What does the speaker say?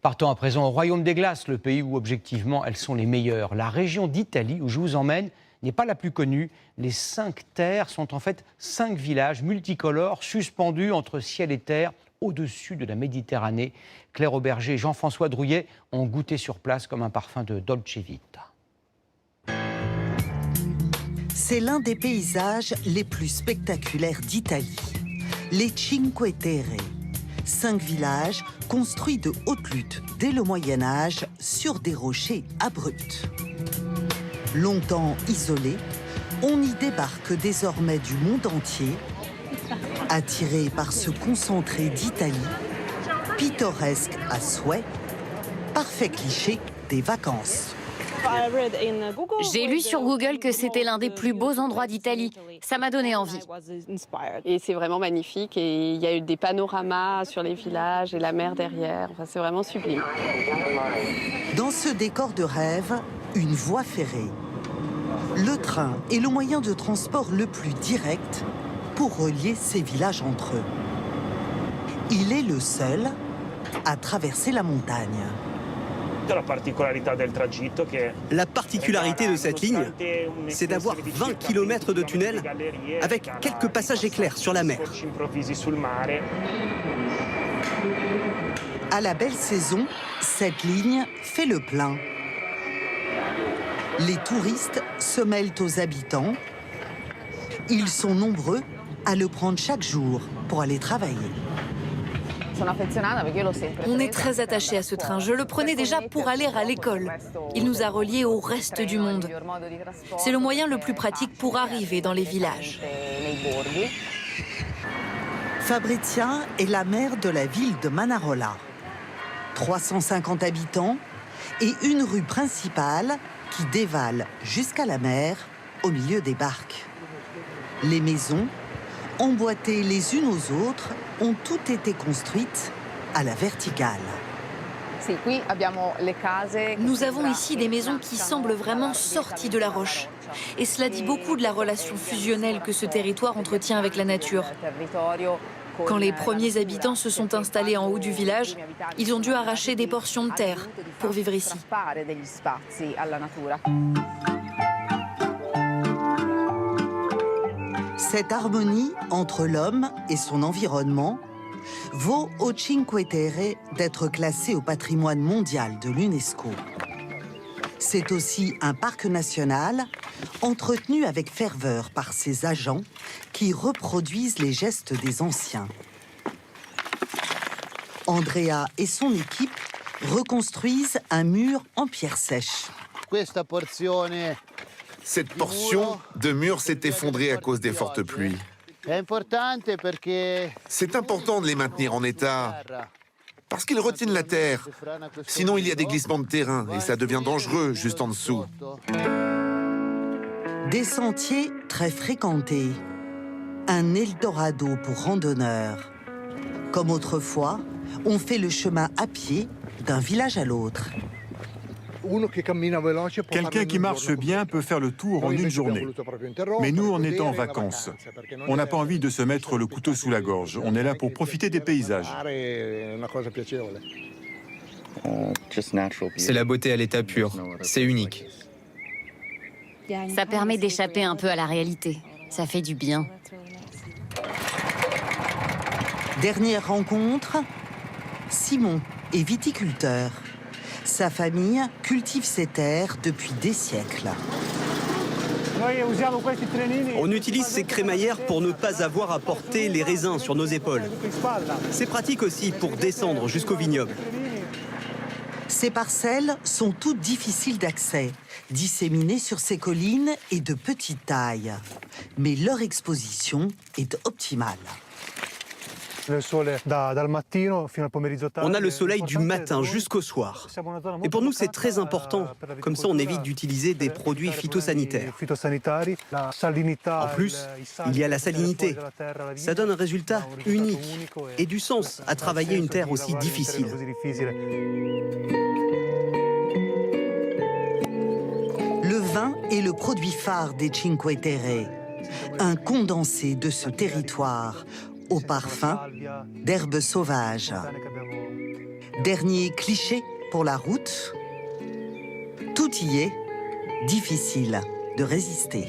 Partons à présent au Royaume des Glaces, le pays où objectivement elles sont les meilleures. La région d'Italie où je vous emmène n'est pas la plus connue. Les 5 terres sont en fait 5 villages multicolores suspendus entre ciel et terre au-dessus de la Méditerranée. Claire Auberger et Jean-François Drouillet ont goûté sur place comme un parfum de Dolce Vita. C'est l'un des paysages les plus spectaculaires d'Italie. Les Cinque Terre. 5 villages construits de haute lutte dès le Moyen-Âge sur des rochers abrupts. Longtemps isolés, on y débarque désormais du monde entier, attiré par ce concentré d'Italie, pittoresque à souhait, parfait cliché des vacances. J'ai lu sur Google que c'était l'un des plus beaux endroits d'Italie. Ça m'a donné envie. Et c'est vraiment magnifique. Et il y a eu des panoramas sur les villages et la mer derrière. Enfin, c'est vraiment sublime. Dans ce décor de rêve, une voie ferrée. Le train est le moyen de transport le plus direct pour relier ces villages entre eux. Il est le seul à traverser la montagne. La particularité de cette ligne, c'est d'avoir 20 km de tunnel avec quelques passages éclairs sur la mer. À la belle saison, cette ligne fait le plein. Les touristes se mêlent aux habitants. Ils sont nombreux à le prendre chaque jour pour aller travailler. On est très attachés à ce train. Je le prenais déjà pour aller à l'école. Il nous a reliés au reste du monde. C'est le moyen le plus pratique pour arriver dans les villages. Fabrizia est la maire de la ville de Manarola. 350 habitants et une rue principale qui dévale jusqu'à la mer au milieu des barques. Les maisons, emboîtées les unes aux autres, ont toutes été construites à la verticale. Nous avons ici des maisons qui semblent vraiment sorties de la roche. Et cela dit beaucoup de la relation fusionnelle que ce territoire entretient avec la nature. Quand les premiers habitants se sont installés en haut du village, ils ont dû arracher des portions de terre pour vivre ici. Cette harmonie entre l'homme et son environnement vaut aux Cinque Terre d'être classé au patrimoine mondial de l'UNESCO. C'est aussi un parc national entretenu avec ferveur par ses agents qui reproduisent les gestes des anciens. Andrea et son équipe reconstruisent un mur en pierre sèche. Cette portion de mur s'est effondrée à cause des fortes pluies. C'est important de les maintenir en état parce qu'ils retiennent la terre. Sinon, il y a des glissements de terrain et ça devient dangereux juste en dessous. Des sentiers très fréquentés. Un Eldorado pour randonneurs. Comme autrefois, on fait le chemin à pied d'un village à l'autre. Quelqu'un qui marche bien peut faire le tour en une journée. Mais nous, on est en vacances. On n'a pas envie de se mettre le couteau sous la gorge. On est là pour profiter des paysages. C'est la beauté à l'état pur. C'est unique. Ça permet d'échapper un peu à la réalité. Ça fait du bien. Dernière rencontre, Simon est viticulteur. Sa famille cultive ses terres depuis des siècles. On utilise ces crémaillères pour ne pas avoir à porter les raisins sur nos épaules. C'est pratique aussi pour descendre jusqu'au vignoble. Ces parcelles sont toutes difficiles d'accès, disséminées sur ces collines et de petite taille. Mais leur exposition est optimale. On a le soleil du matin jusqu'au soir. Et pour nous, c'est très important. Comme ça, on évite d'utiliser des produits phytosanitaires. En plus, il y a la salinité. Ça donne un résultat unique et du sens à travailler une terre aussi difficile. Le vin est le produit phare des Cinque Terre. Un condensé de ce territoire, au parfum d'herbes sauvages. Dernier cliché pour la route, tout y est difficile de résister.